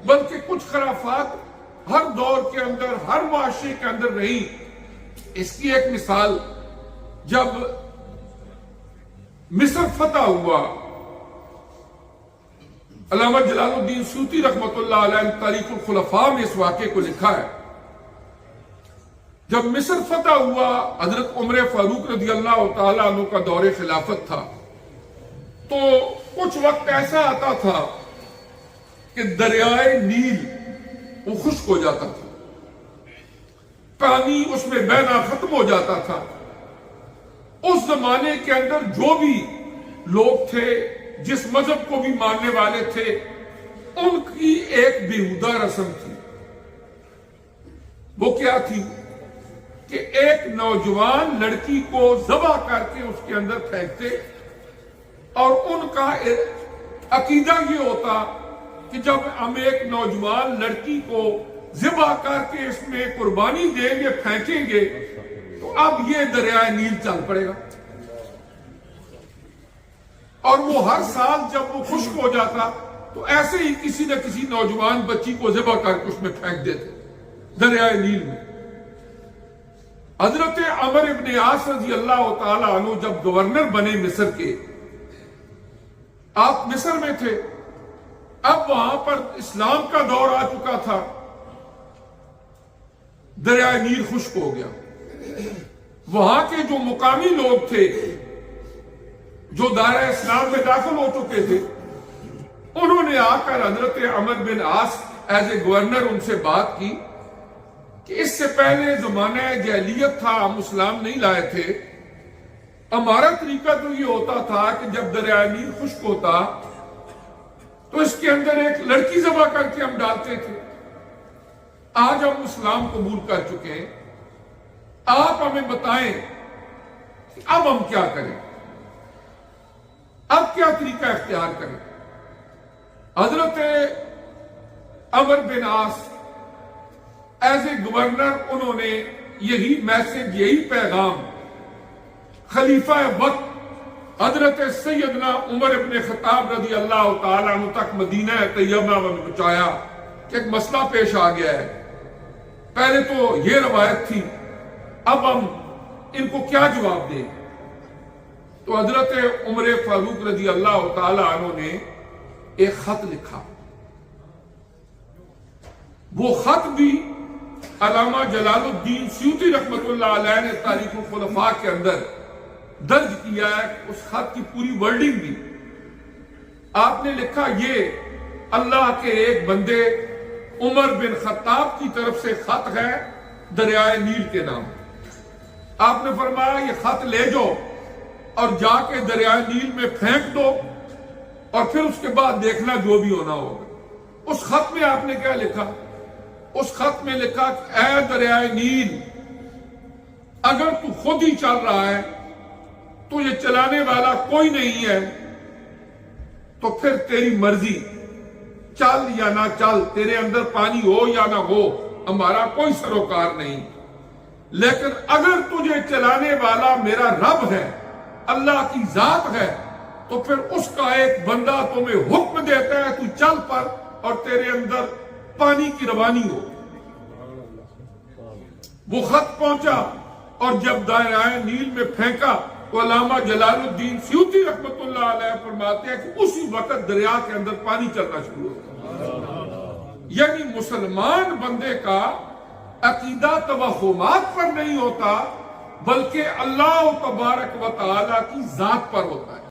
بلکہ کچھ خرافات ہر دور کے اندر، ہر معاشرے کے اندر رہی۔ اس کی ایک مثال، جب مصر فتح ہوا، علامہ جلال الدین سیوطی رحمۃ اللہ علیہ نے تاریخ الخلفاء میں اس واقعے کو لکھا ہے۔ جب مصر فتح ہوا، حضرت عمر فاروق رضی اللہ تعالیٰ عنہ کا دور خلافت تھا، تو کچھ وقت ایسا آتا تھا کہ دریائے نیل وہ خشک ہو جاتا تھا، پانی اس میں بہنا ختم ہو جاتا تھا۔ اس زمانے کے اندر جو بھی لوگ تھے، جس مذہب کو بھی ماننے والے تھے، ان کی ایک بیہودہ رسم تھی۔ وہ کیا تھی کہ ایک نوجوان لڑکی کو ذبح کر کے اس کے اندر پھینکتے، اور ان کا عقیدہ یہ ہوتا کہ جب ہم ایک نوجوان لڑکی کو ذبح کر کے اس میں قربانی دیں گے، پھینکیں گے، تو اب یہ دریائے نیل چل پڑے گا۔ اور وہ ہر سال جب وہ خشک ہو جاتا تو ایسے ہی کسی نہ کسی نوجوان بچی کو ذبح کر کے اس میں پھینک دیتے دریائے نیل میں۔ حضرت عمر ابن عاص رضی اللہ تعالی عنہ جب گورنر بنے مصر کے، آپ مصر میں تھے، اب وہاں پر اسلام کا دور آ چکا تھا، دریائے نیل خشک ہو گیا۔ وہاں کے جو مقامی لوگ تھے، جو دائرہ اسلام میں داخل ہو چکے تھے، انہوں نے آ کر حضرت عمر بن عاص ایز اے گورنر ان سے بات کی کہ اس سے پہلے زمانہ جاہلیت تھا، ہم اسلام نہیں لائے تھے، ہمارا طریقہ تو یہ ہوتا تھا کہ جب دریائے نیل خشک ہوتا تو اس کے اندر ایک لڑکی ذبح کر کے ہم ڈالتے تھے۔ آج ہم اسلام قبول کر چکے ہیں، آپ ہمیں بتائیں کہ اب ہم کیا کریں، اب کیا طریقہ اختیار کریں۔ حضرت عمر بن عاص ایز اے گورنر انہوں نے یہی میسج، یہی پیغام خلیفہ وقت حضرت سیدنا عمر ابن خطاب رضی اللہ تعالیٰ عنہ تک مدینہ طیبہ میں پہنچایا کہ ایک مسئلہ پیش آ گیا ہے۔ پہلے تو یہ روایت تھی، اب ہم ان کو کیا جواب دیں؟ تو حضرت عمر فاروق رضی اللہ تعالیٰ عنہ نے ایک خط لکھا۔ وہ خط بھی علامہ جلال الدین سیوطی رحمۃ اللہ علیہ نے تاریخ الخلفاء کے اندر درج کیا ہے۔ اس خط کی پوری ورڈنگ بھی آپ نے لکھا، یہ اللہ کے ایک بندے عمر بن خطاب کی طرف سے خط ہے دریائے نیل کے نام۔ آپ نے فرمایا یہ خط لے جاؤ اور جا کے دریائے نیل میں پھینک دو، اور پھر اس کے بعد دیکھنا جو بھی ہونا ہوگا۔ اس خط میں آپ نے کیا لکھا؟ اس خط میں لکھا کہ اے دریائے نیل، اگر تو خود ہی چل رہا ہے، تو یہ چلانے والا کوئی نہیں ہے، تو پھر تیری مرضی، چل یا نہ چل، تیرے اندر پانی ہو یا نہ ہو، ہمارا کوئی سروکار نہیں۔ لیکن اگر تجھے چلانے والا میرا رب ہے، اللہ کی ذات ہے، تو پھر اس کا ایک بندہ تمہیں حکم دیتا ہے تو چل پر، اور تیرے اندر پانی کی روانی ہو۔ وہ خط پہنچا، اور جب دریائے نیل میں پھینکا تو علامہ جلال الدین سیوطی رحمۃ اللہ علیہ فرماتے ہیں کہ اسی وقت دریا کے اندر پانی چلنا شروع ہو۔ یعنی مسلمان بندے کا عقیدہ توہمات پر نہیں ہوتا، بلکہ اللہ تبارک و تعالی کی ذات پر ہوتا ہے۔